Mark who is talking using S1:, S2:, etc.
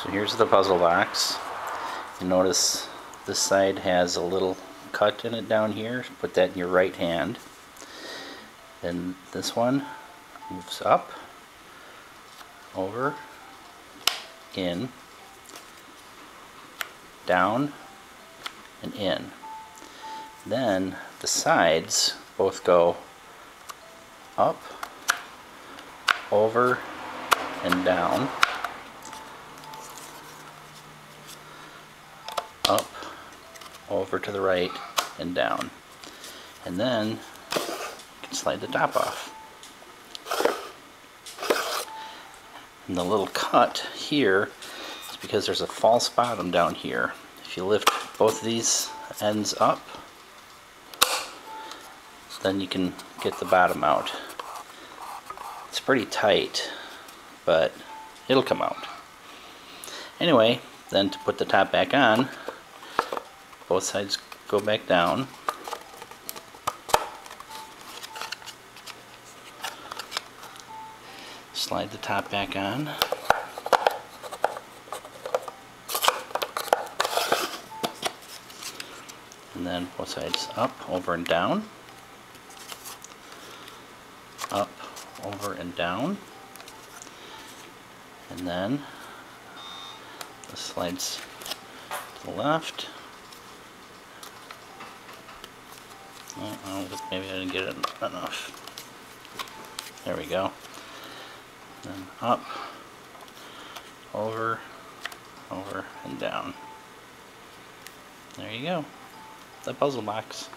S1: So here's the puzzle box. You notice this side has a little cut in it down here. Put that in your right hand. Then this one moves up, over, in, down, and in. Then the sides both go up, over, and down, up, over to the right, and down. And then you can slide the top off. And the little cut here is because there's a false bottom down here. If you lift both of these ends up, then you can get the bottom out. It's pretty tight, but it'll come out. Anyway, then to put the top back on, both sides go back down. Slide the top back on. And then both sides up, over and down. Up, over and down. And then this slides to the left. Oh, maybe I didn't get it enough. There we go. Then up, over, over, and down. There you go. The puzzle box.